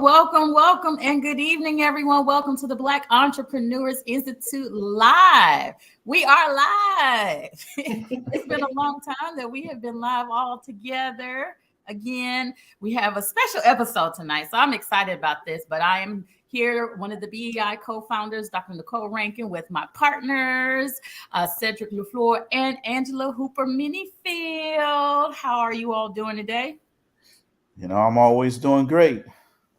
Welcome, and good evening, everyone. Welcome to the Black Entrepreneurs Institute Live. We are live. It's been a long time that we have been live all together. Again, we have a special episode tonight, so I'm excited about this, but I am here, one of the BEI co-founders, Dr. Nicole Rankin, with my partners, Cedric LaFleur and Angela Hooper Minifield. How are you all doing today? I'm always doing great.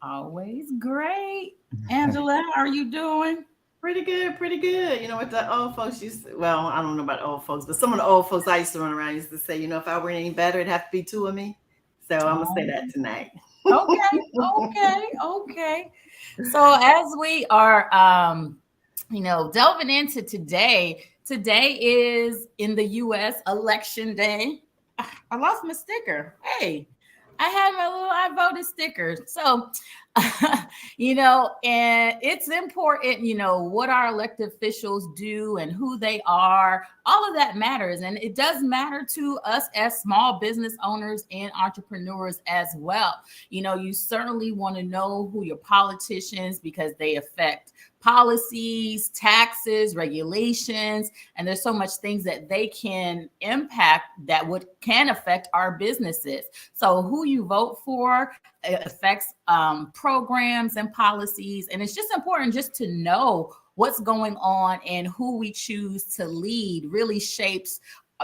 Always great. Angela, how are you doing? Pretty good, pretty good. What the old folks well, I don't know about old folks, but some of the old folks I used to run around used to say, if I were any better, it'd have to be two of me. So I'm going to say that tonight. Okay. So as we are, delving into today is in the U.S. election day. I lost my sticker. Hey, I had my little I voted sticker. So, and it's important, what our elected officials do and who they are. All of that matters. And it does matter to us as small business owners and entrepreneurs as well. You certainly want to know who your politicians, because they affect policies, taxes, regulations, and there's so much things that they can impact that can affect our businesses. So who you vote for affects programs and policies, and it's just important just to know what's going on, and who we choose to lead really shapes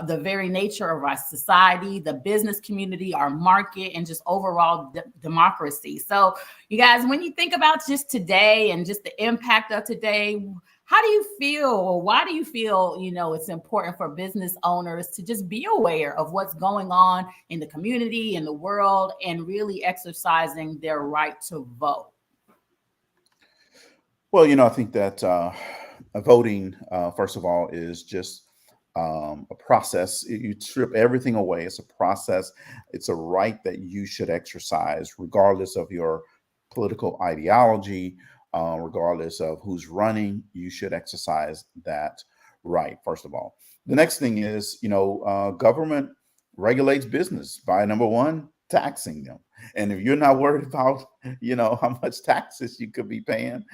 the very nature of our society, the business community, our market, and just overall democracy. So you guys, when you think about just today and just the impact of today, how do you feel, or why do you feel, it's important for business owners to just be aware of what's going on in the community, in the world, and really exercising their right to vote? Well, I think that voting, first of all, is just a process. You strip everything away. It's a process. It's a right that you should exercise regardless of your political ideology, regardless of who's running. You should exercise that right, first of all. The next thing is, government regulates business by, number one, taxing them. And if you're not worried about, how much taxes you could be paying,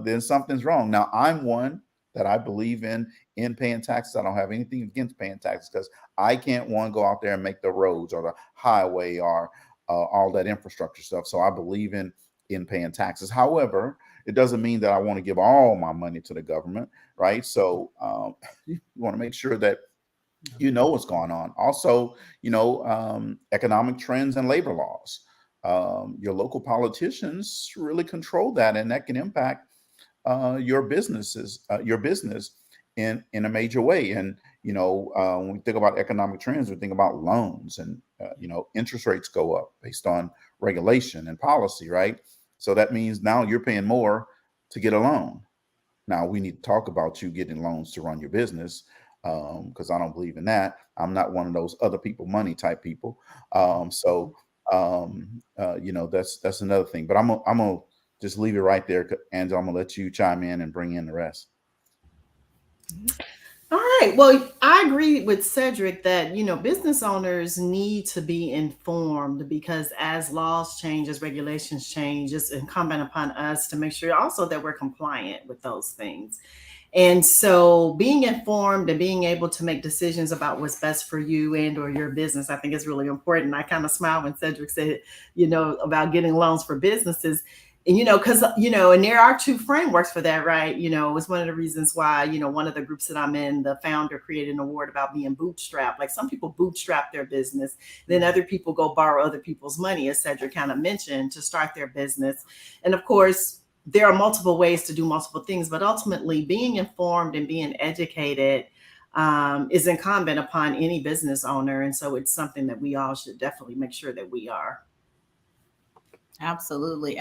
then something's wrong. Now, I'm one that I believe in paying taxes. I don't have anything against paying taxes, because I can't, go out there and make the roads or the highway or all that infrastructure stuff. So I believe in paying taxes. However, it doesn't mean that I want to give all my money to the government, right? So you want to make sure that you know what's going on. Also, economic trends and labor laws. Your local politicians really control that, and that can impact your business in a major way. And when we think about economic trends, we think about loans, and interest rates go up based on regulation and policy, right? So that means now you're paying more to get a loan. Now we need to talk about you getting loans to run your business, because I don't believe in that. I'm not one of those other people money type people. That's another thing. But I'm gonna just leave it right there, Angela. I'm gonna let you chime in and bring in the rest. All right. Well, I agree with Cedric that, business owners need to be informed, because as laws change, as regulations change, it's incumbent upon us to make sure also that we're compliant with those things. And so being informed and being able to make decisions about what's best for you and or your business, I think is really important. I kind of smiled when Cedric said, about getting loans for businesses. And, because, and there are two frameworks for that, right? It's one of the reasons why, one of the groups that I'm in, the founder created an award about being bootstrapped. Like, some people bootstrap their business, then other people go borrow other people's money, as Cedric kind of mentioned, to start their business. And of course, there are multiple ways to do multiple things, but ultimately being informed and being educated is incumbent upon any business owner. And so it's something that we all should definitely make sure that we are. Absolutely.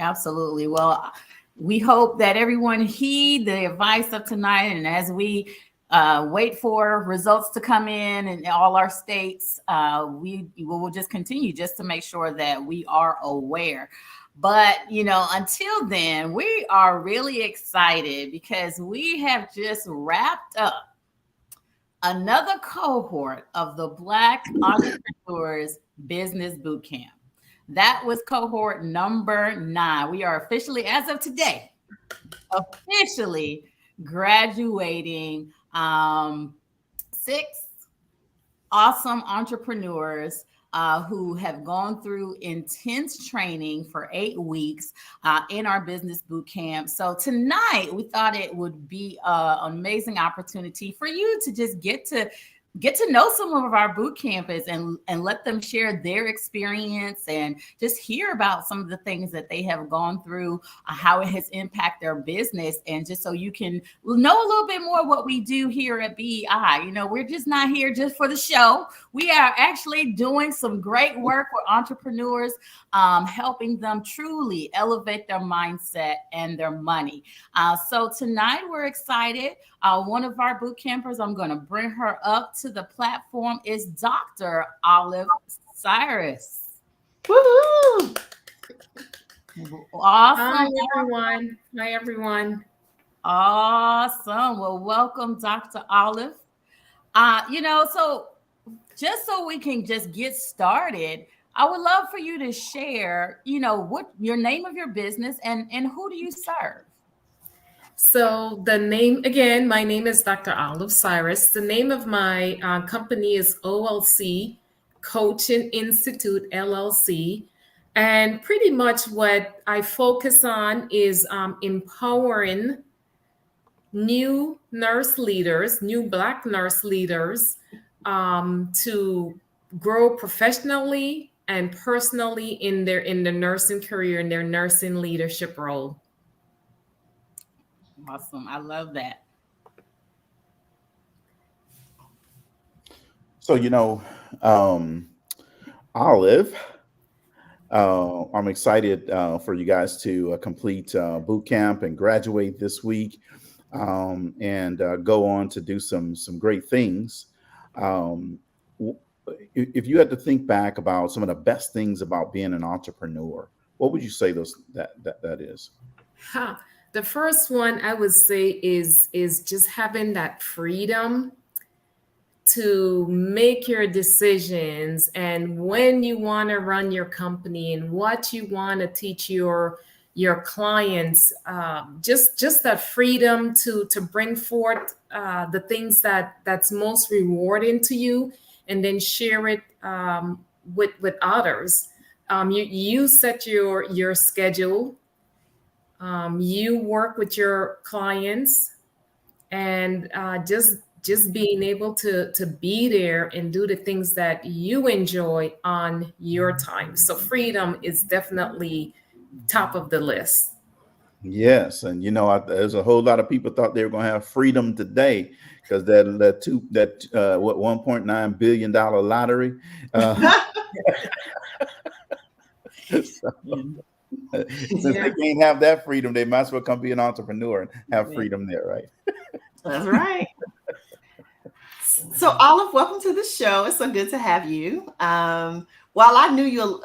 Well, we hope that everyone heed the advice of tonight. And as we wait for results to come in all our states, we will just continue just to make sure that we are aware. But, until then, we are really excited because we have just wrapped up another cohort of the Black Entrepreneurs Business Bootcamp. That was cohort number 9. We are officially, as of today, officially graduating 6 awesome entrepreneurs who have gone through intense training for 8 weeks in our business boot camp. So tonight we thought it would be an amazing opportunity for you to just get to know some of our boot campers and let them share their experience and just hear about some of the things that they have gone through, how it has impacted their business, and just so you can know a little bit more what we do here at BEI. You know, we're just not here just for the show. We are actually doing some great work with entrepreneurs, helping them truly elevate their mindset and their money. So tonight we're excited. One of our boot campers, I'm going to bring her up to the platform, is Dr. Olive Cyrus. Woohoo! Awesome. Hi, everyone. Awesome. Well, welcome, Dr. Olive. So just so we can just get started, I would love for you to share, what your name of your business and who do you serve? So the name, again, my name is Dr. Olive Cyrus. The name of my company is OLC Coaching Institute, LLC. And pretty much what I focus on is empowering new nurse leaders, new Black nurse leaders to grow professionally and personally in the nursing career, in their nursing leadership role. Awesome. I love that. So, Olive, I'm excited for you guys to complete boot camp and graduate this week, and go on to do some great things. If you had to think back about some of the best things about being an entrepreneur, what would you say that is? The first one I would say is just having that freedom to make your decisions and when you want to run your company and what you want to teach your clients. Just that freedom to bring forth the things that's most rewarding to you, and then share it with others. You set your schedule. You work with your clients, and just being able to be there and do the things that you enjoy on your time. So freedom is definitely top of the list. Yes, and there's a whole lot of people thought they were going to have freedom today because that $1.9 billion lottery. Since they can't have that freedom, they might as well come be an entrepreneur and have freedom there, right? That's right. So, Olive, welcome to the show. It's so good to have you. While I knew you,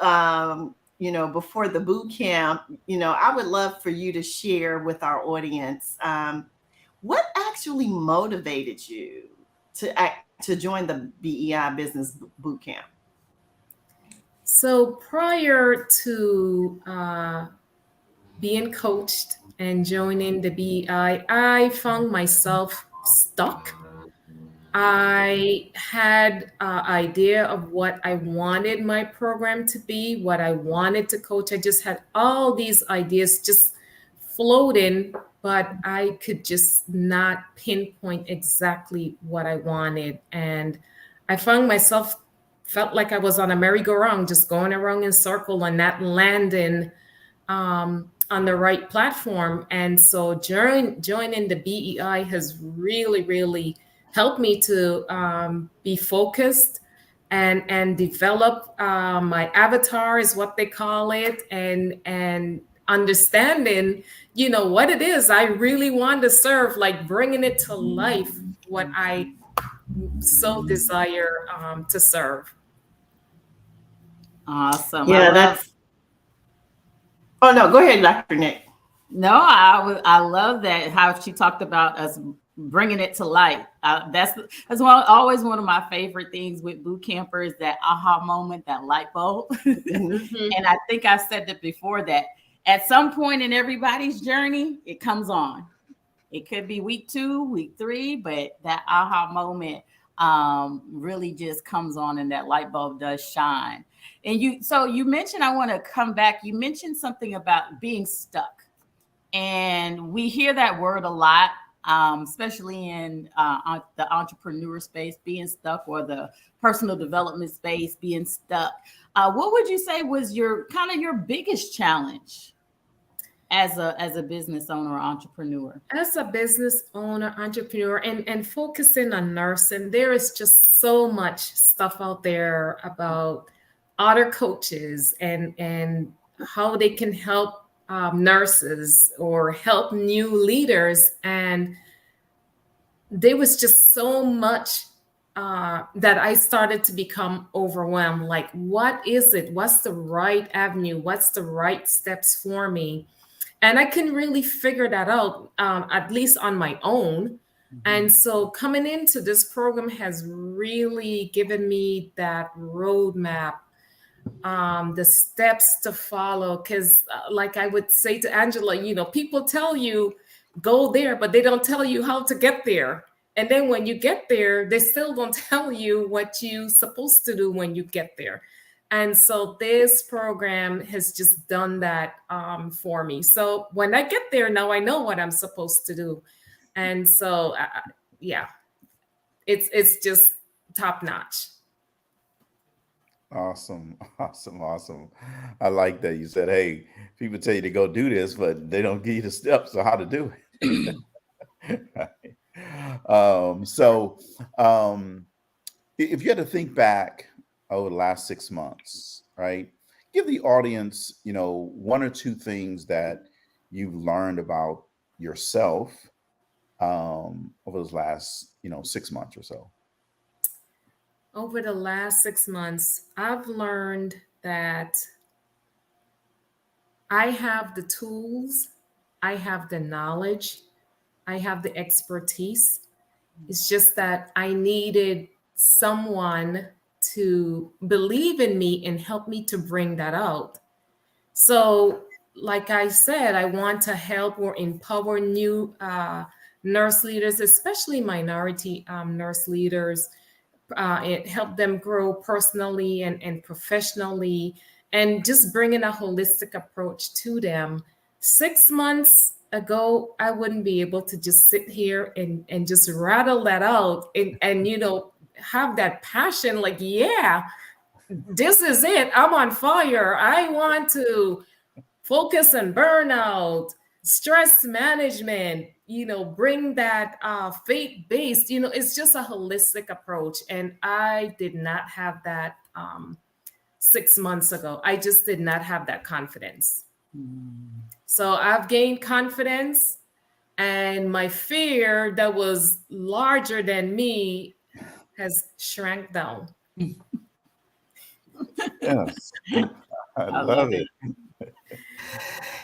before the boot camp, I would love for you to share with our audience what actually motivated you to join the BEI Business Boot Camp. So prior to being coached and joining the BEI, I found myself stuck. I had an idea of what I wanted my program to be, what I wanted to coach. I just had all these ideas just floating, but I could just not pinpoint exactly what I wanted. And I found myself felt like I was on a merry-go-round, just going around in circle and not landing on the right platform. And so joining the BEI has really, really helped me to be focused and develop my avatar, is what they call it, and understanding, what it is I really want to serve, like bringing it to life, what I so desire to serve. Awesome. Yeah, Oh no, go ahead, Dr. Nick. No, I love that, how she talked about us bringing it to light. Always one of my favorite things with boot campers, that aha moment, that light bulb. Mhm. And I think I said that before, that at some point in everybody's journey, it comes on. It could be week 2, week 3, but that aha moment really just comes on, and that light bulb does shine. And you mentioned, I want to come back. You mentioned something about being stuck, and we hear that word a lot, especially in the entrepreneur space, being stuck, or the personal development space, being stuck. What would you say was your biggest challenge as a business owner or entrepreneur? As a business owner, entrepreneur, and focusing on nursing, there is just so much stuff out there about other coaches and how they can help nurses or help new leaders. And there was just so much that I started to become overwhelmed. Like, what is it? What's the right avenue? What's the right steps for me? And I can really figure that out, at least on my own. And so coming into this program has really given me that roadmap, the steps to follow. Because, like I would say to Angela, people tell you go there, but they don't tell you how to get there. And then when you get there, they still don't tell you what you're supposed to do when you get there. And so this program has just done that for me. So when I get there, now I know what I'm supposed to do. And so, yeah, it's just top notch. Awesome, awesome, awesome. I like that you said, "Hey, people tell you to go do this, but they don't give you the steps of how to do it." So, if you had to think back over the last 6 months, right? Give the audience, one or two things that you've learned about yourself over those last, 6 months or so. Over the last 6 months, I've learned that I have the tools, I have the knowledge, I have the expertise. It's just that I needed someone to believe in me and help me to bring that out. So, like I said, I want to help or empower new nurse leaders, especially minority nurse leaders, and help them grow personally and professionally, and just bringing a holistic approach to them. 6 months ago, I wouldn't be able to just sit here and just rattle that out and have that passion, like, yeah, this is it. I'm on fire. I want to focus on burnout, stress management, bring that faith based, it's just a holistic approach. And I did not have that 6 months ago. I just did not have that confidence. So I've gained confidence, and my fear that was larger than me has shrank down. Yes, I I love love it. it.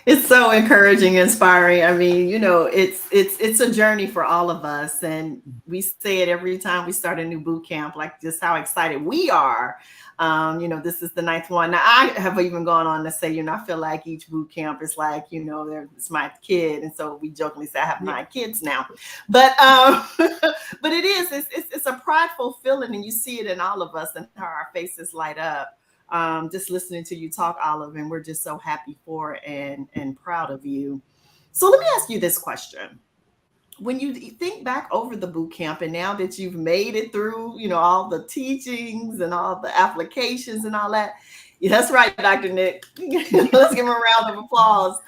It's so encouraging, inspiring. I mean, it's a journey for all of us, and we say it every time we start a new boot camp, like just how excited we are. This is the ninth one. Now, I have even gone on to say, I feel like each boot camp is like, it's my kid, and so we jokingly say I have 9 kids now. But but it's a prideful feeling, and you see it in all of us, and how our faces light up. Just listening to you talk, Olive, and we're just so happy for and proud of you. So let me ask you this question. When you think back over the boot camp, and now that you've made it through, all the teachings and all the applications and all that, yeah, that's right, Dr. Nick. Let's give him a round of applause.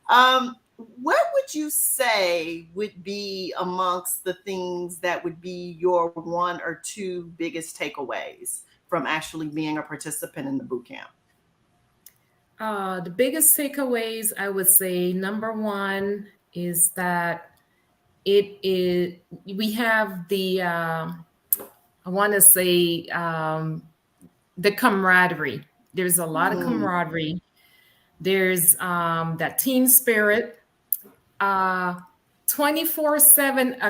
What would you say would be amongst the things that would be your 1 or 2 biggest takeaways from actually being a participant in the boot camp? The biggest takeaways, I would say, number one is that we have the, I want to say, the camaraderie. There's a lot of camaraderie. There's that team spirit. 24/7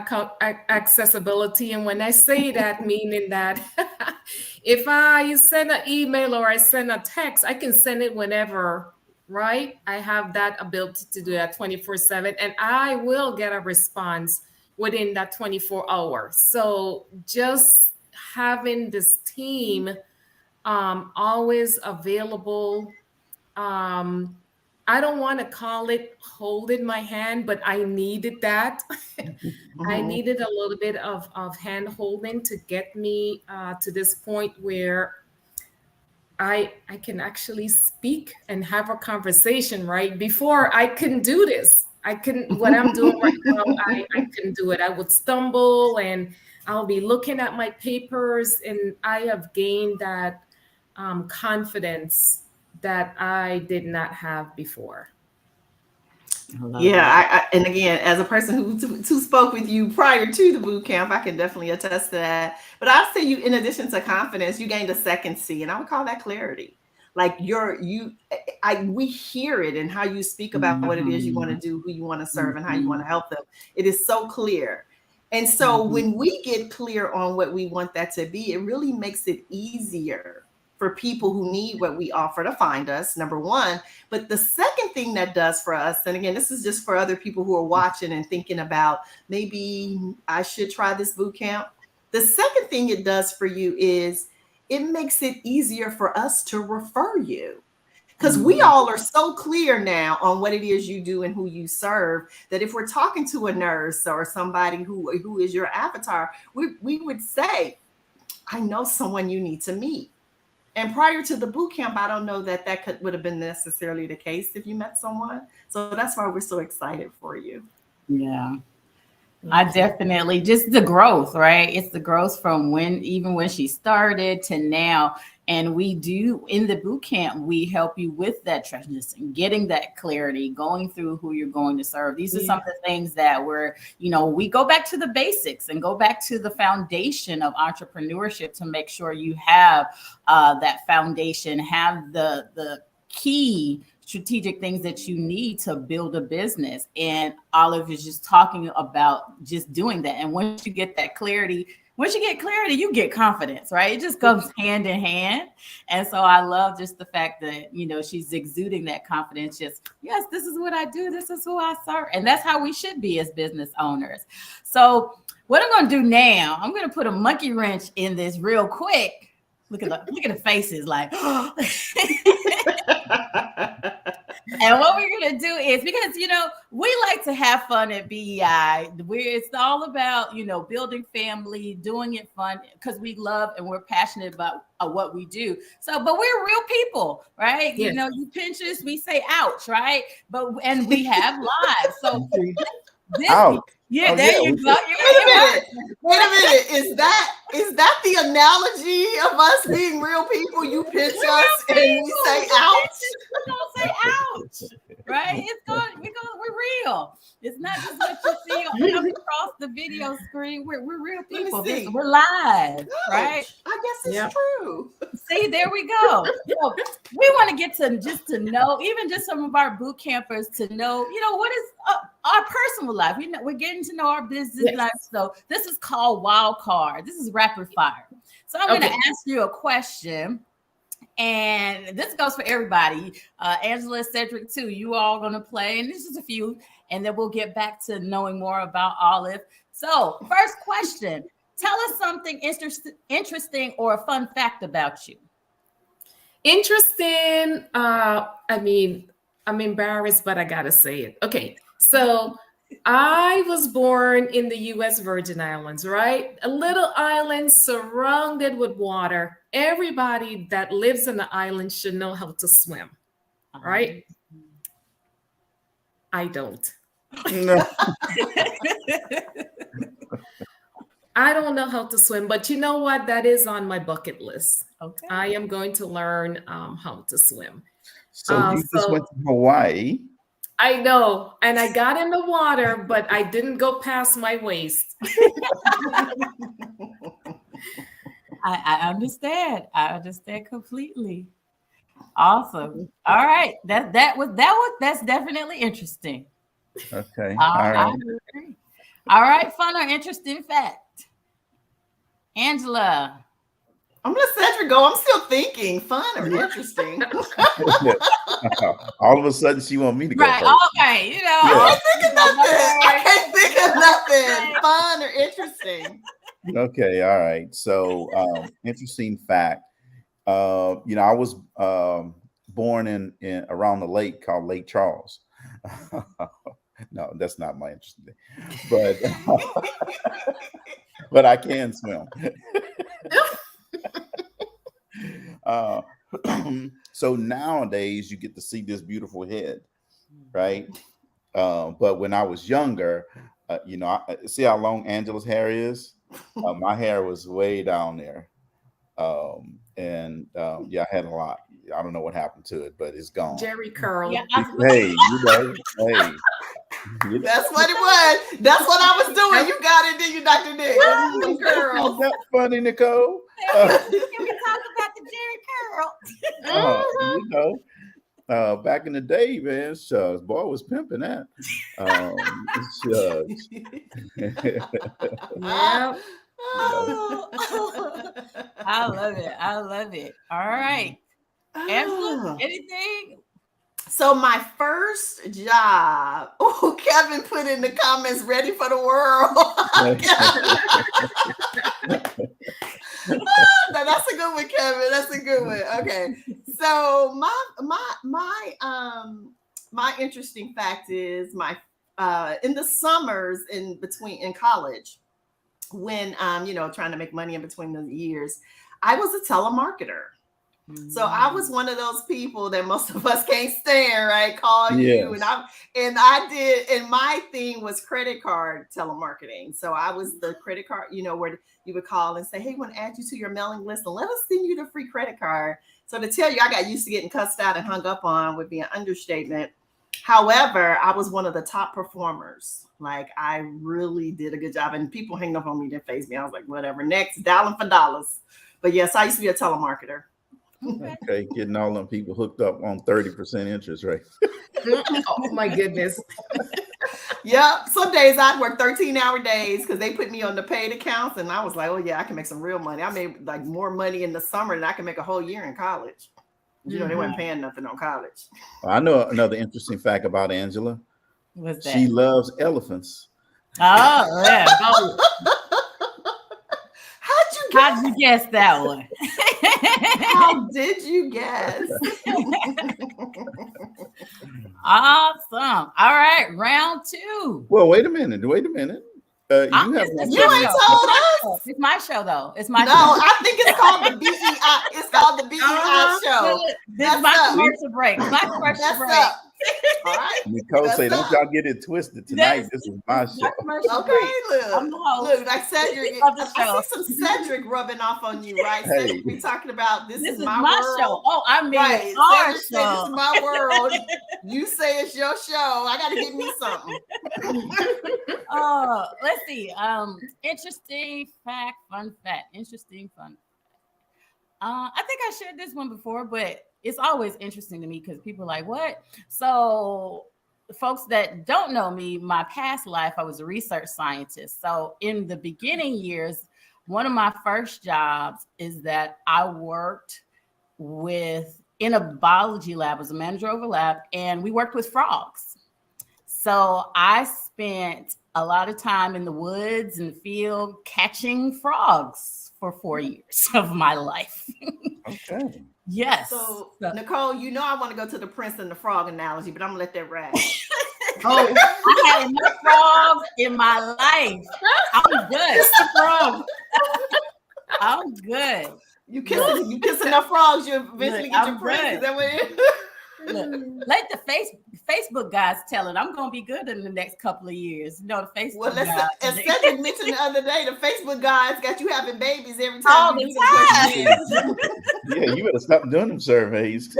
accessibility. And when I say that, meaning that if I send an email or I send a text, I can send it whenever, right? I have that ability to do that 24/7, and I will get a response within that 24 hours. So just having this team always available. I don't want to call it holding my hand, but I needed that. I needed a little bit of hand holding to get me to this point where I can actually speak and have a conversation, right? Before I couldn't do this. I couldn't, what I'm doing right now, I couldn't do it. I would stumble and I'll be looking at my papers, and I have gained that confidence that I did not have before. Yeah, and again, as a person who spoke with you prior to the boot camp, I can definitely attest to that. But I'll say you, in addition to confidence, you gained a second C, and I would call that clarity. Like we hear it in how you speak about what it is you want to do, who you want to serve, and how you want to help them. It is so clear. And so when we get clear on what we want that to be, it really makes it easier for people who need what we offer to find us, number one. But the second thing that does for us, and again, this is just for other people who are watching and thinking about, maybe I should try this boot camp. The second thing it does for you is it makes it easier for us to refer you. Because we all are so clear now on what it is you do and who you serve, that if we're talking to a nurse or somebody who is your avatar, we would say, I know someone you need to meet. And prior to the boot camp, I don't know that would have been necessarily the case if you met someone. So that's why we're so excited for you. Yeah. I definitely, just the growth, right? It's the growth from even when she started to now. And we do, in the boot camp, we help you with that transition, getting that clarity, going through who you're going to serve. These are some of the things that we go back to the basics and go back to the foundation of entrepreneurship to make sure you have that foundation, have the key strategic things that you need to build a business. And Olive is just talking about just doing that. And once you get that clarity, you get confidence, right? It just goes hand in hand. And so I love just the fact that, she's exuding that confidence. Just, yes, this is what I do. This is who I serve. And that's how we should be as business owners. So what I'm going to do now, I'm going to put a monkey wrench in this real quick. Look at the faces like, and what we're going to do is, because, we like to have fun at BEI. It's all about, building family, doing it fun, because we love and we're passionate about what we do. So, but we're real people, right? Yes. You pinch us, we say ouch, right? And we have lives. So ouch. Yeah, there you go. Wait a minute. Is that the analogy of us being real people? You pinch us and we say ouch. We're gonna say ouch, right? We're real. It's not just what you see across the video screen. We're real people. We're live, right? I guess it's true. See, there we go. We want to get to know, even just some of our boot campers to know, what is our personal life. We're getting to know our business life. So this is called Wild Card. This is rapid fire. So I'm going to ask you a question, and this goes for everybody. Angela, Cedric, too. You all going to play, and this is a few, and then we'll get back to knowing more about Olive. So first question, tell us something interesting or a fun fact about you. Interesting. I'm embarrassed, but I got to say it. Okay. So I was born in the U.S. Virgin Islands, right? A little island surrounded with water. Everybody that lives on the island should know how to swim, right? I don't. No. I don't know how to swim, but you know what? That is on my bucket list. Okay. I am going to learn how to swim. So you just went to Hawaii. I know. And I got in the water, but I didn't go past my waist. I understand. I understand completely. Awesome. All right. That's definitely interesting. Okay. I All agree. All right, fun or interesting fact. Angela. I'm gonna let Cedric go. I'm still thinking. Fun or interesting? right. All of a sudden, she want me to go Right. first. Okay. You know, Yeah. I can't think of nothing. Fun or interesting? Okay. All right. So, interesting fact. I was born in around the lake called Lake Charles. No, that's not my interesting thing. But I can swim. Uh, so nowadays you get to see this beautiful head, right? But when I was younger, see how long Angela's hair is? My hair was way down there. Yeah, I had a lot. I don't know what happened to it, but it's gone. Jerry curl. yeah, Hey, hey. That's what it was. That's what I was doing. You got it, did you, Dr. Nick? Is Girl. that funny, Nicole? Can we talk about the Jerry curl? Back in the day, man, shucks, boy was pimping that. Shucks. Yeah. Oh. I love it. I love it. All right. Angela, anything? So my first job, Kevin put in the comments, ready for the world. No, that's a good one, Kevin. That's a good one. Okay. So my interesting fact is in the summers in college, when trying to make money in between the years, I was a telemarketer. So I was one of those people that most of us can't stand, right? Call you and I did, and my thing was credit card telemarketing. So I was the credit card, where you would call and say, hey, we want to add you to your mailing list and let us send you the free credit card. So to tell you, I got used to getting cussed out and hung up on would be an understatement. However, I was one of the top performers. Like, I really did a good job, and people hanging up on me didn't faze me. I was like, whatever, next, dialing for dollars. But yes, I used to be a telemarketer. Okay, getting all them people hooked up on 30% interest rate. Oh my goodness. Yeah, some days I'd work 13-hour days because they put me on the paid accounts, and I was like, oh yeah, I can make some real money. I made like more money in the summer than I can make a whole year in college. They weren't paying nothing on college. I know another interesting fact about Angela. What's that? She loves elephants. Oh, yeah. How'd you guess that one? How did you guess? Awesome. All right, round 2. Well, wait a minute. You ain't told us. It's my show, though. It's my show. I think it's called the BEI. It's called the BEI show. This is my commercial break. All right. Nicole say, don't y'all get it twisted tonight. This is my show. Okay, look, like Cedric. I see some Cedric rubbing off on you, right? Hey. Cedric, we talking about this is my world. Show. Oh, I mean, right. our Cedric show. This is my world. You say it's your show. I got to get me something. Let's see. Interesting fact, fun fact. Interesting fun. I think I shared this one before, but it's always interesting to me because people are like, what? So folks that don't know me, my past life, I was a research scientist. So in the beginning years, one of my first jobs is that I worked in a biology lab, as a manager of a lab, and we worked with frogs. So I spent a lot of time in the woods and the field catching frogs for 4 years of my life. Okay. Yes. So, Nicole, I want to go to the Prince and the Frog analogy, but I'm going to let that ride. Oh, I had enough frogs in my life. I'm good. Just the frog. I'm good. You kiss enough frogs, you eventually get your prince. Is that what it is? Look, let the Facebook guys tell it. I'm gonna be good in the next couple of years. The Facebook guys. As Cedric mentioned the other day, the Facebook guys got you having babies every time. All the time. Yeah, you better stop doing them surveys.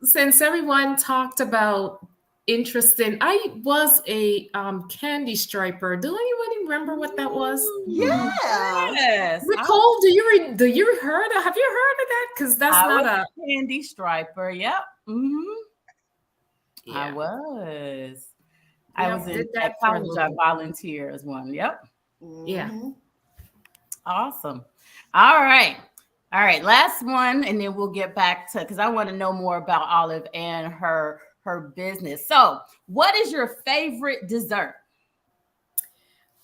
Since everyone talked about interesting, I was a candy striper. Do anybody remember what that was? Yes. Nicole, have you heard of that? Because that's not a candy striper. Yep. Mm-hmm. I Yeah. was. I Yeah, was in did at that for a college. I little. volunteer as one. Yep. Yeah. Awesome. All right. All right. Last one, and then we'll get back to because I want to know more about Olive and her business. So, what is your favorite dessert?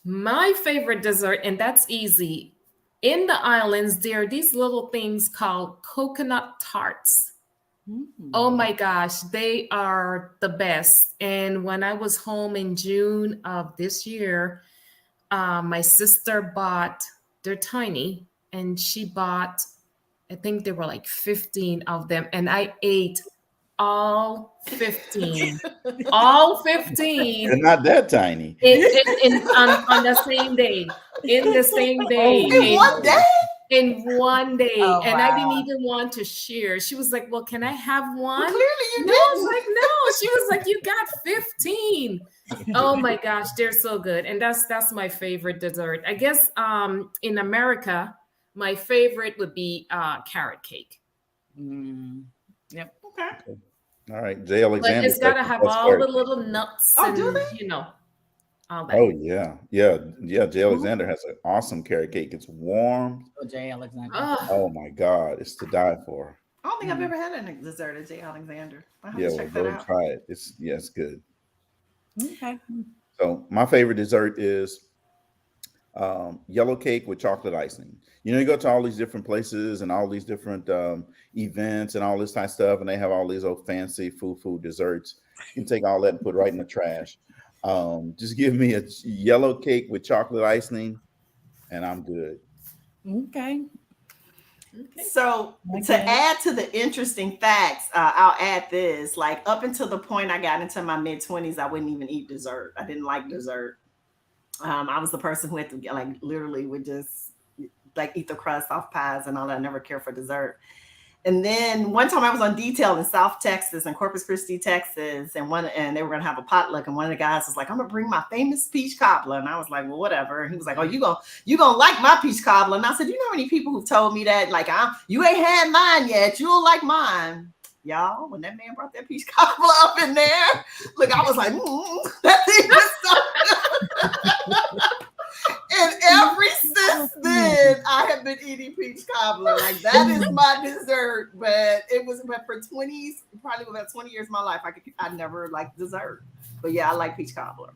My favorite dessert, and that's easy. In the islands, there are these little things called coconut tarts. Oh Mm. my gosh, they are the best. And when I was home in June of this year, my sister bought, they're tiny, and she bought, I think there were like 15 of them, and I ate all 15. All They're 15 not that tiny. on the same day. In the same day. Holy In one day? In one day. Oh And I didn't wow. even want to share. She was like, well, can I have Well, one? clearly you No, I was didn't. like, no. She was like, you got 15. Oh my gosh, they're so good. And that's my favorite dessert. I guess in America, my favorite would be carrot cake. Mm. Yep. Okay. All right, Jay But Alexander it's says gotta the have best all the carrot cake. little nuts Oh, do and they? all that. Oh yeah, yeah. Jay Ooh. Alexander has an awesome carrot cake. It's warm. Oh, Jay Alexander. Oh, Oh my God, it's to die for. I don't think I've Mm. ever had a dessert at J. Alexander. I'll have Yeah, to well, check that go out. try it. It's good. Okay. So my favorite dessert is yellow cake with chocolate icing. You know, you go to all these different places and all these different events and all this type of stuff, and they have all these old fancy food desserts. You can take all that and put it right in the trash. Just give me a yellow cake with chocolate icing, and I'm good. Okay. okay. So to Okay. add to the interesting facts, I'll add this. Like up until the point I got into my mid 20s, I wouldn't even eat dessert. I didn't like dessert. I was the person who had to get like literally would just like eat the crust off pies and all that. I never cared for dessert. And then one time I was on detail in South Texas in Corpus Christi, Texas, and they were gonna have a potluck, and one of the guys was like, "I'm gonna bring my famous peach cobbler," and I was like, "Well, whatever." And he was like, "Oh, you gonna like my peach cobbler?" And I said, "You know how many people who told me that like you ain't had mine yet, you don't like mine." Y'all, when that man brought that peach cobbler up in there, look, I was like, that thing was so and ever since then, I have been eating peach cobbler. Like that is my dessert. But it was but for 20s, probably about 20 years of my life, I never liked dessert. But yeah, I like peach cobbler.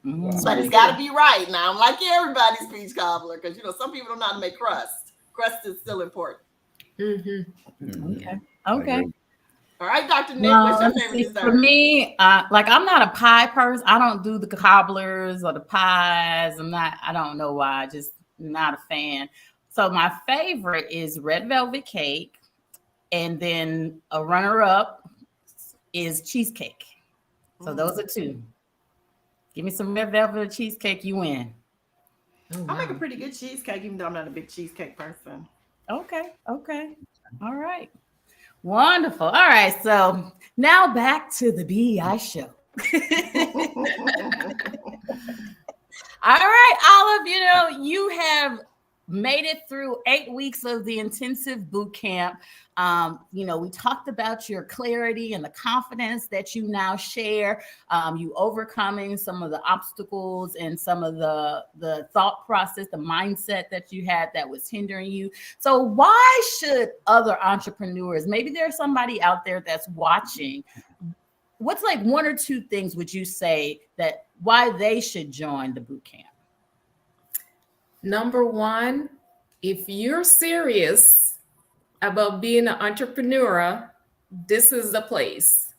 Mm. But it's got to be right. Now I'm like everybody's peach cobbler because some people don't know how to make crust. Crust is still important. Mm-hmm. Okay. I Okay. agree. All right, Dr. Nick, Well, what's your let's favorite see. For dessert? me, like I'm not a pie person. I don't do the cobblers or the pies. I don't know why. Just not a fan. So my favorite is red velvet cake, and then a runner-up is cheesecake. So those are two. Give me some red velvet cheesecake, you win. Oh I make a wow. pretty good cheesecake, even though I'm not a big cheesecake person. Okay. Okay. All right. Wonderful. All right. So now back to the BEI show. All right, Olive, you have made it through 8 weeks of the intensive boot camp. We talked about your clarity and the confidence that you now share. You overcoming some of the obstacles and some of the thought process, the mindset that you had that was hindering you. So why should other entrepreneurs, maybe there's somebody out there that's watching, what's like one or two things would you say that why they should join the boot camp? Number one, if you're serious about being an entrepreneur, this is the place.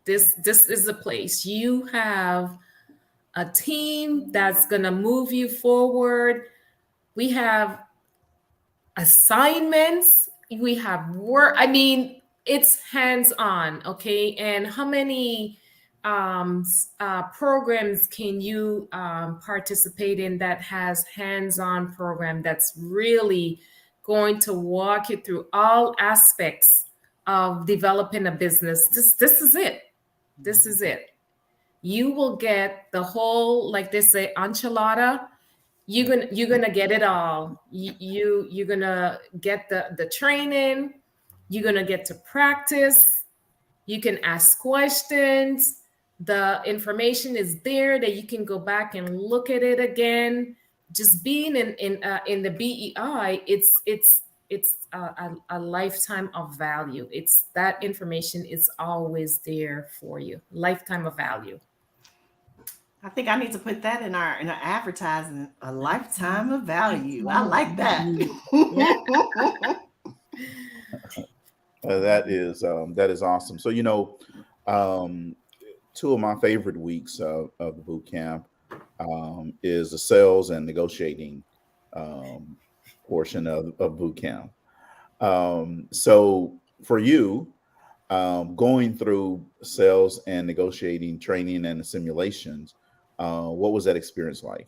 This is the place. You have a team that's gonna move you forward. We have assignments, we have work. I mean, it's hands-on, okay? And how many programs can you participate in that has hands-on program that's really going to walk you through all aspects of developing a business? This is it. This is it. You will get the whole, like they say, enchilada. You're gonna get it all. You're gonna get the training. You're gonna get to practice. You can ask questions. The information is there that you can go back and look at it again. Just being in the BEI, it's a lifetime of value. It's that information is always there for you. Lifetime of value. I think I need to put that in our advertising. A lifetime of value. I like that. Yeah. That is awesome. So two of my favorite weeks of the boot camp is the sales and negotiating portion of boot camp. So for you, going through sales and negotiating training and the simulations, what was that experience like?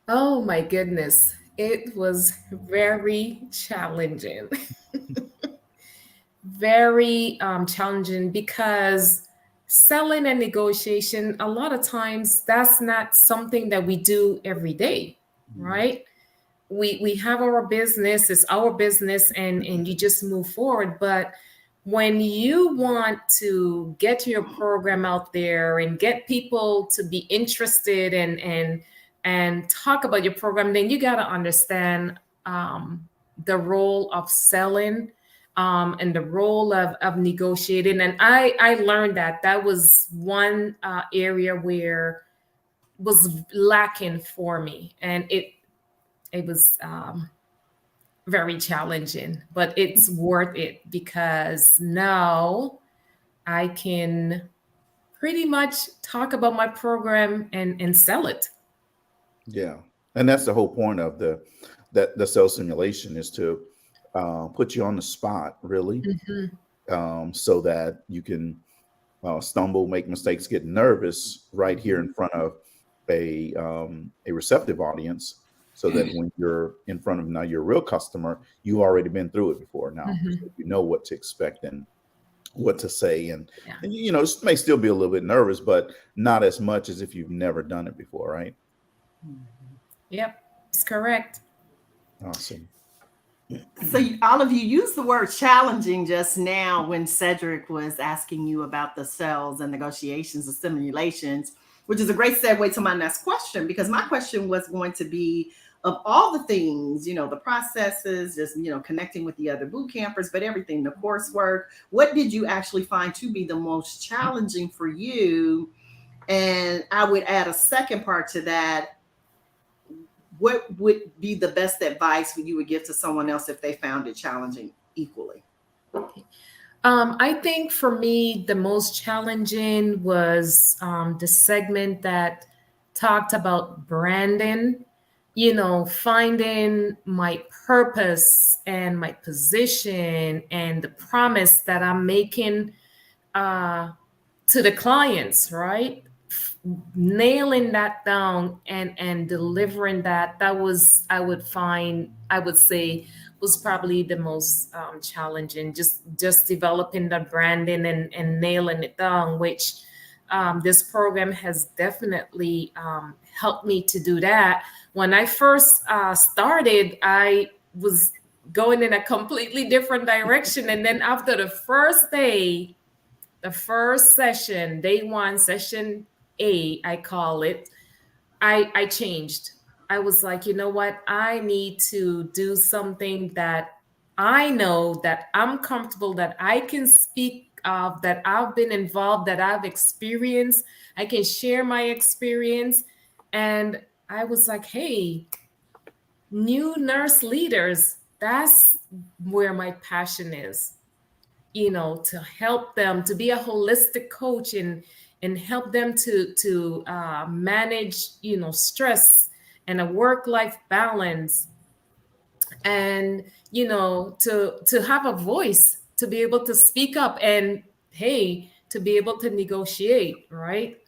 Oh my goodness. It was very challenging. Very challenging because selling and negotiation, a lot of times that's not something that we do every day, right? We have our business, it's our business, and you just move forward. But when you want to get your program out there and get people to be interested and talk about your program, then you got to understand the role of selling and the role of negotiating. And I learned that was one area where was lacking for me, and it was very challenging, but it's worth it because now I can pretty much talk about my program and sell it. Yeah, and that's the whole point of the sales simulation is to put you on the spot, really, so that you can stumble, make mistakes, get nervous right here in front of a receptive audience, so that when you're in front of now your real customer, you already been through it before now. So you know what to expect and what to say, and it may still be a little bit nervous, but not as much as if you've never done it before, right? Yep, it's correct. Awesome. So all of you used the word challenging just now when Cedric was asking you about the sales and negotiations and simulations, which is a great segue to my next question, because my question was going to be, of all the things, the processes, just, connecting with the other boot campers, but everything, the coursework, what did you actually find to be the most challenging for you? And I would add a second part to that. What would be the best advice you would give to someone else if they found it challenging equally? I think for me, the most challenging was the segment that talked about branding, finding my purpose and my position and the promise that I'm making to the clients, right? Nailing that down and delivering that was, I would say, was probably the most challenging, just developing the branding and nailing it down, which this program has definitely helped me to do that. When I first started, I was going in a completely different direction, and then after the first day, the first session, day one, session A, I call it, I changed. I was like, you know what? I need to do something that I know, that I'm comfortable, that I can speak of, that I've been involved, that I've experienced. I can share my experience. And I was like, hey, new nurse leaders, that's where my passion is. To help them, to be a holistic coach and help them to manage, stress and a work-life balance, and to have a voice, to be able to speak up, and hey, to be able to negotiate, right?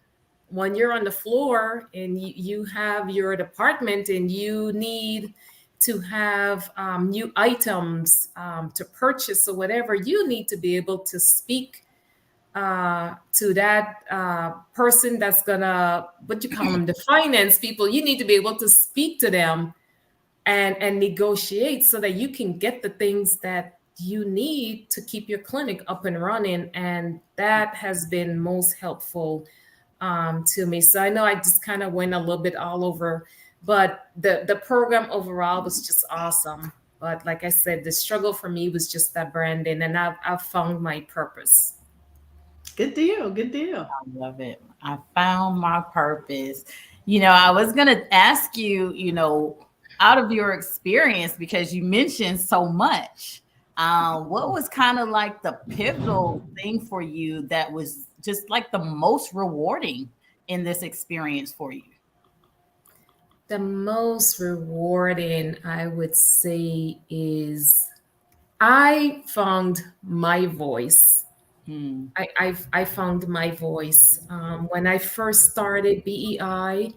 When you're on the floor and you have your department and you need to have new items to purchase or whatever, you need to be able to speak to that person that's gonna, what you call them, the finance people. You need to be able to speak to them and negotiate so that you can get the things that you need to keep your clinic up and running. And that has been most helpful to me. So I know I just kind of went a little bit all over, but the program overall was just awesome. But like I said, the struggle for me was just that branding, and I've found my purpose. Good deal. Good deal. I love it. I found my purpose. I was going to ask you, out of your experience, because you mentioned so much, what was kind of like the pivotal thing for you that was just like the most rewarding in this experience for you? The most rewarding, I would say, is I found my voice. I found my voice. When I first started BEI,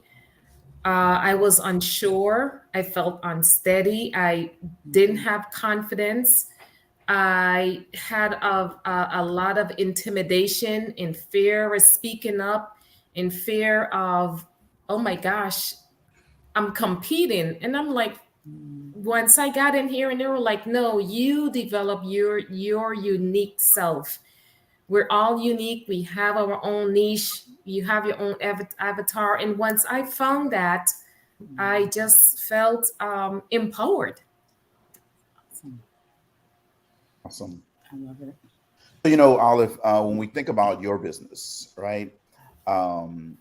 I was unsure. I felt unsteady. I didn't have confidence. I had a lot of intimidation and fear of speaking up, in fear of, oh my gosh, I'm competing. And I'm like, once I got in here and they were like, no, you develop your unique self. We're all unique. We have our own niche. You have your own avatar. And once I found that, I just felt empowered. Awesome. I love it. Olive, when we think about your business, right? I want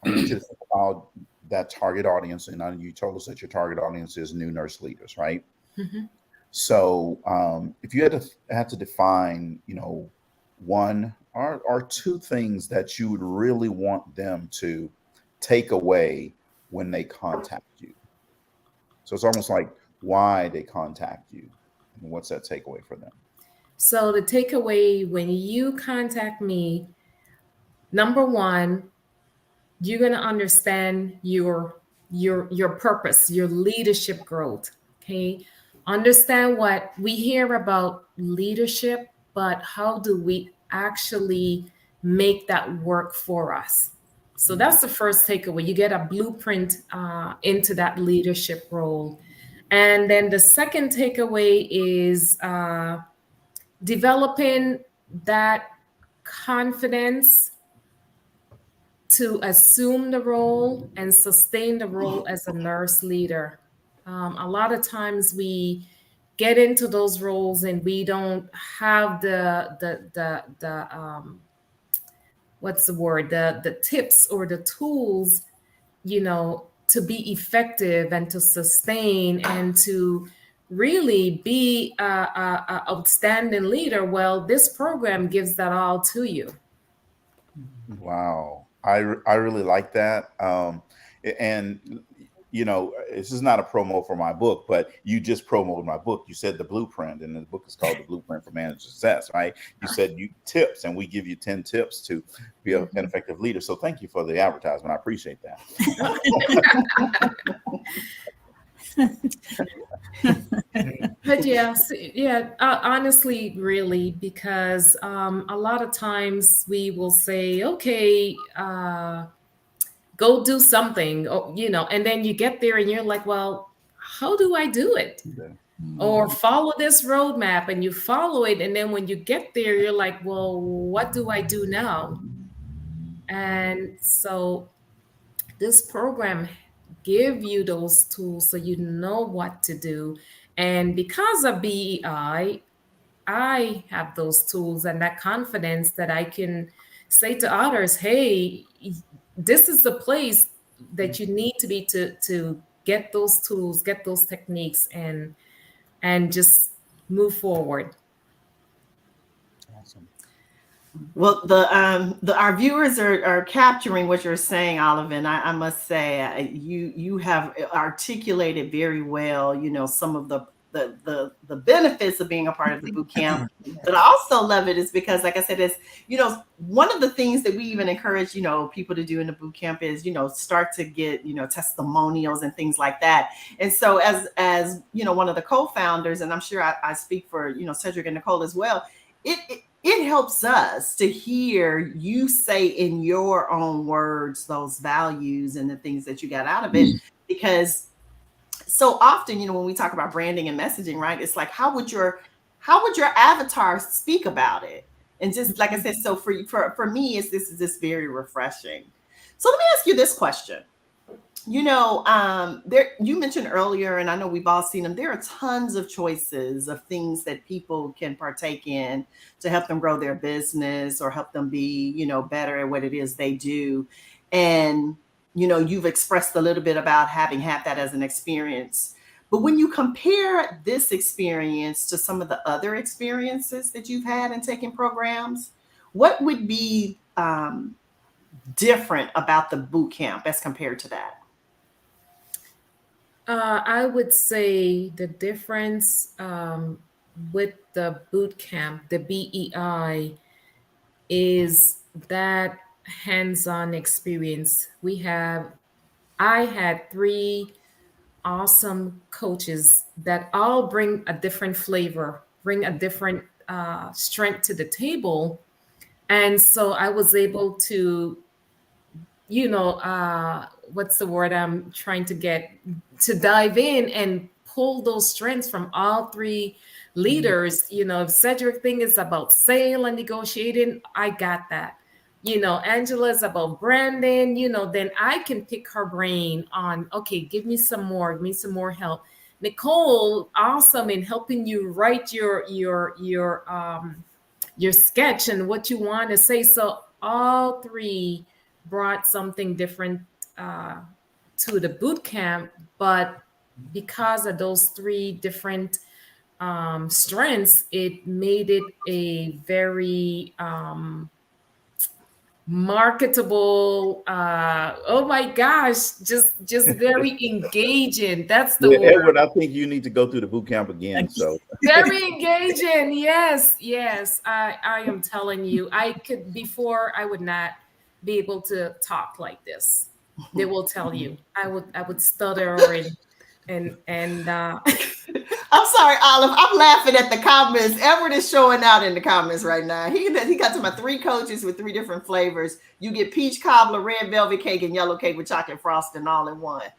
you to think about that target audience. And you told us that your target audience is new nurse leaders, right? Mm-hmm. So if you had to define, one or two things that you would really want them to take away when they contact you. So it's almost like why they contact you and what's that takeaway for them. So the takeaway when you contact me, number one, you're going to understand your purpose, your leadership growth. Okay. Understand what we hear about leadership, but how do we actually make that work for us? So that's the first takeaway. You get a blueprint into that leadership role. And then the second takeaway is developing that confidence to assume the role and sustain the role as a nurse leader. A lot of times we get into those roles and we don't have the what's the word, the tips or the tools, to be effective and to sustain and to really be a outstanding leader. Well, this program gives that all to you. Wow. I really like that. And, this is not a promo for my book, but you just promoted my book. You said the blueprint, and the book is called The Blueprint for Manager Success, right? You said tips, and we give you 10 tips to be an effective leader. So thank you for the advertisement. I appreciate that. But honestly, really, because a lot of times we will say, okay, go do something, and then you get there and you're like, well, how do I do it? Okay. Or follow this roadmap, and you follow it. And then when you get there, you're like, well, what do I do now? And so this program give you those tools so you know what to do. And because of BEI, I have those tools and that confidence that I can say to others, hey, this is the place that you need to be to get those tools, get those techniques, and just move forward. Awesome. Well, our viewers are capturing what you're saying, Olive, and I must say you have articulated very well, some of the benefits of being a part of the boot camp. But I also love it is because, like I said, it's, one of the things that we even encourage, people to do in the boot camp is, start to get, testimonials and things like that. And so as one of the co-founders, and I'm sure I speak for, Cedric and Nicole as well, it helps us to hear you say in your own words those values and the things that you got out of it, because so often, when we talk about branding and messaging, right, it's like, how would your how would your avatar speak about it? And just like I said, so for me, this is just very refreshing. So let me ask you this question. There, you mentioned earlier, and I know we've all seen them, there are tons of choices of things that people can partake in to help them grow their business or help them be, better at what it is they do. And, you've expressed a little bit about having had that as an experience. But when you compare this experience to some of the other experiences that you've had in taking programs, what would be different about the boot camp as compared to that? I would say the difference with the boot camp, the BEI, is that hands-on experience. I had 3 awesome coaches that all bring a different flavor, bring a different strength to the table. And so I was able to, what's the word I'm trying to get, to dive in and pull those strengths from all 3 leaders. If Cedric thing is about sale and negotiating, I got that. Angela's about branding, then I can pick her brain on, okay, give me some more help. Nicole, awesome in helping you write your sketch and what you want to say. So all 3 brought something different to the boot camp, but because of those 3 different strengths, it made it a very marketable, oh my gosh, just very engaging. That's the word. Edward, I think you need to go through the boot camp again. So very engaging. Yes. I am telling you, before I would not be able to talk like this. They will tell you I would stutter and I'm sorry, Olive. I'm laughing at the comments. Edward is showing out in the comments right now. He got to my 3 coaches with 3 different flavors. You get peach cobbler, red velvet cake, and yellow cake with chocolate frosting all in one.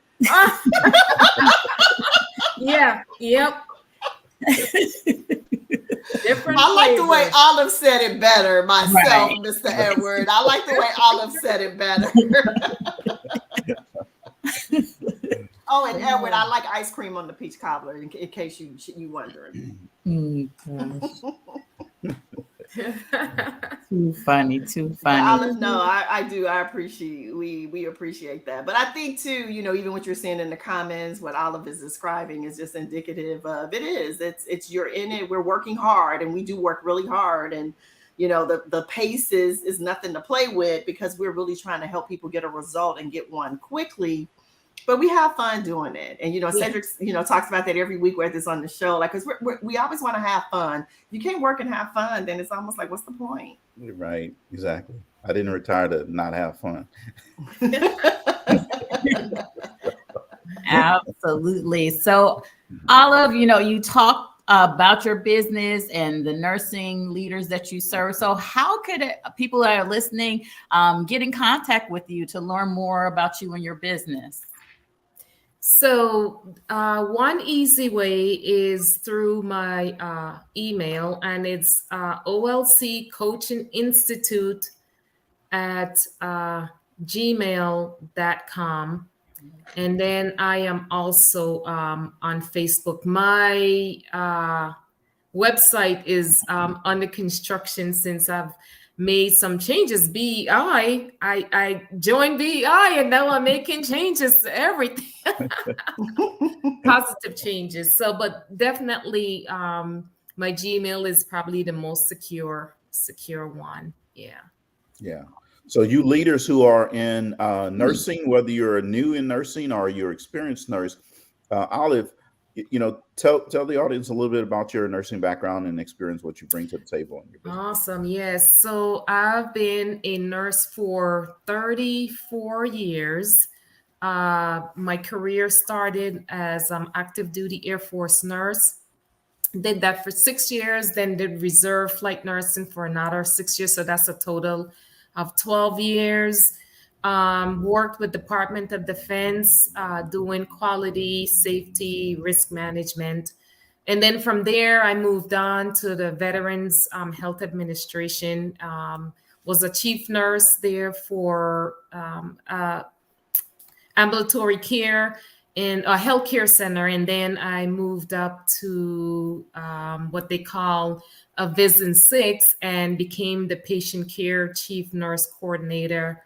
Yeah. Yep. Different I like flavors. the way Olive said it better myself, Right. Mr. Edward. I like the way Olive said it better. Oh, and Edward, I like ice cream on the peach cobbler, in case you wondering. Too funny. Yeah, Olive, no, I do. I appreciate, we appreciate that. But I think too, even what you're saying in the comments, what Olive is describing is just indicative of it's you're in it. We're working hard, and we do work really hard, and the pace is nothing to play with, because we're really trying to help people get a result and get one quickly. But we have fun doing it. And, Cedric, talks about that every week, whether it's on the show, like, because we always want to have fun. If you can't work and have fun, then it's almost like, what's the point? right, exactly. I didn't retire to not have fun. Absolutely. So, Olive, you talk about your business and the nursing leaders that you serve. So how could people that are listening get in contact with you to learn more about you and your business? So one easy way is through my email, and it's OLC Coaching Institute at gmail.com. And then I am also on Facebook. My website is under construction since I've made some changes. BEI, I joined BEI, and now I'm making changes to everything. Positive changes. So, but definitely my Gmail is probably the most secure one. Yeah. So you leaders who are in nursing, whether you're new in nursing or you're experienced nurse, Olive, tell the audience a little bit about your nursing background and experience, what you bring to the table in your business. Awesome. Yes. So I've been a nurse for 34 years. My career started as active duty Air Force nurse. Did that for 6 years, then did reserve flight nursing for another 6 years. So that's a total of 12 years. Worked with Department of Defense, doing quality, safety, risk management. And then from there, I moved on to the Veterans Health Administration, was a chief nurse there for ambulatory care in a healthcare center. And then I moved up to what they call a Vision 6 and became the patient care chief nurse coordinator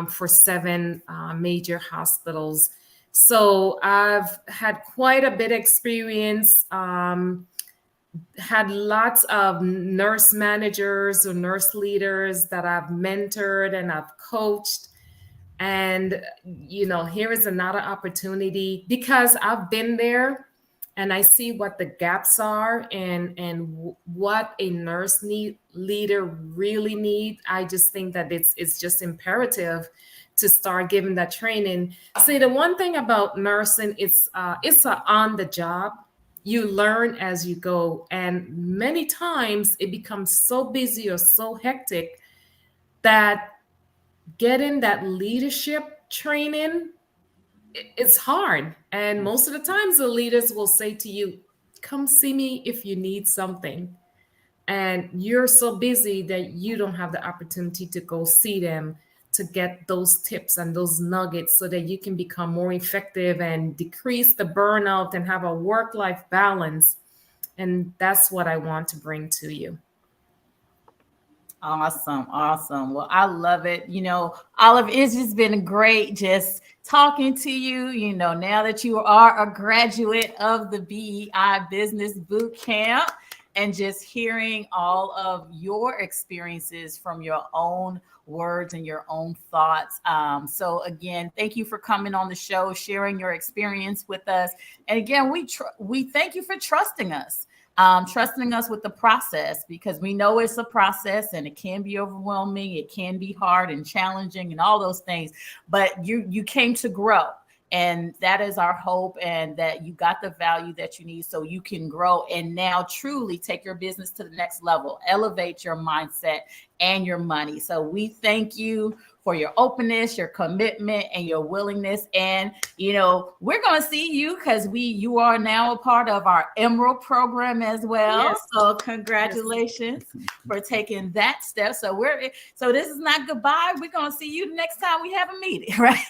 for 7 major hospitals. So I've had quite a bit of experience, had lots of nurse managers or nurse leaders that I've mentored and I've coached. And, here is another opportunity because I've been there and I see what the gaps are and what a nurse leader really need. I just think that it's just imperative to start giving that training. See, the one thing about nursing, it's on the job. You learn as you go. And many times it becomes so busy or so hectic that getting that leadership training, it's hard. And most of the times the leaders will say to you, come see me if you need something. And you're so busy that you don't have the opportunity to go see them to get those tips and those nuggets so that you can become more effective and decrease the burnout and have a work-life balance. And that's what I want to bring to you. Awesome. Well, I love it. Olive, it's just been great just talking to you, now that you are a graduate of the BEI Business Bootcamp and just hearing all of your experiences from your own words and your own thoughts. So again, thank you for coming on the show, sharing your experience with us. And again, we thank you for trusting us with the process, because we know it's a process and it can be overwhelming. It can be hard and challenging and all those things, but you came to grow. And that is our hope, and that you got the value that you need so you can grow and now truly take your business to the next level, elevate your mindset and your money. So we thank you for your openness, your commitment, and your willingness. And, we're going to see you because you are now a part of our Emerald program as well. Yes. So congratulations for taking that step. So this is not goodbye. We're going to see you next time we have a meeting, right?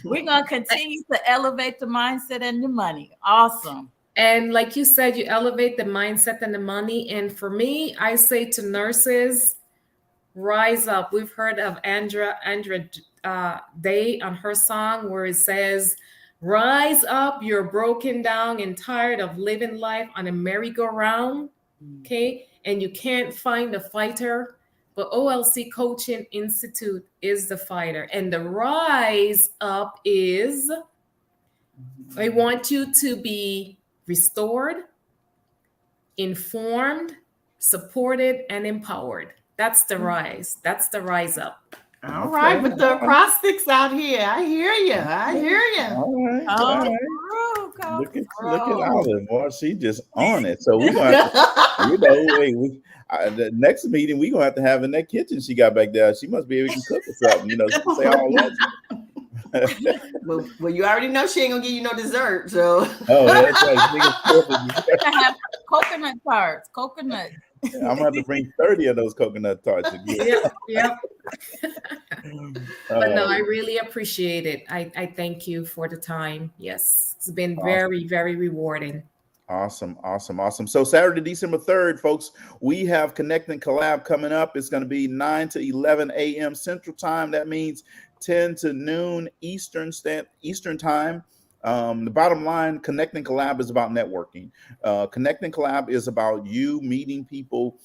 We're going to continue to elevate the mindset and the money. Awesome. And like you said, you elevate the mindset and the money. And for me, I say to nurses, rise up. We've heard of Andra Day on her song where it says, rise up, you're broken down and tired of living life on a merry-go-round, okay? And you can't find a fighter, but OLC Coaching Institute is the fighter. And the rise up is, I want you to be restored, informed, supported, and empowered. That's the rise. That's the rise up. All right, with the acrostics out here, I hear you. All right. Look at Olive, boy. She just on it. So we're gonna have to, the next meeting we're gonna have in that kitchen she got back there. She must be able to cook or something, say all that. well, you already know she ain't gonna give you no dessert. So that's right. Have coconut tarts. Coconut. I'm gonna have to bring 30 of those coconut tarts again. Yep. But no, I really appreciate it. I thank you for the time. Yes, it's been very, very rewarding. Awesome. So Saturday, December 3rd, folks, we have Connect and Collab coming up. It's going to be 9 to 11 a.m. Central Time. That means 10 to noon Eastern Time. The bottom line, Connect and Collab is about networking. Connect and Collab is about you meeting people,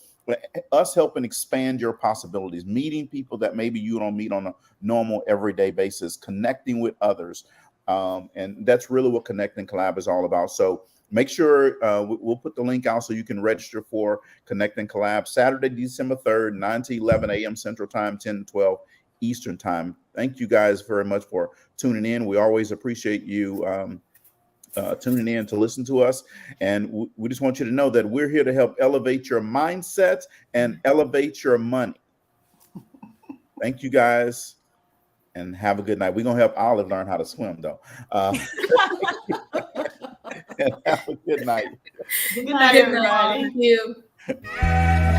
us helping expand your possibilities, meeting people that maybe you don't meet on a normal everyday basis, connecting with others. And that's really what Connect and Collab is all about. So make sure we'll put the link out so you can register for Connect and Collab Saturday, December 3rd, 9 to 11 a.m. Central Time, 10 to 12 Eastern Time. Thank you guys very much for tuning in. We always appreciate you tuning in to listen to us. And we just want you to know that we're here to help elevate your mindset and elevate your money. Thank you guys and have a good night. We're going to help Olive learn how to swim though. And have a good night. Good Good night, night, Good night. everybody. everyone. Thank you.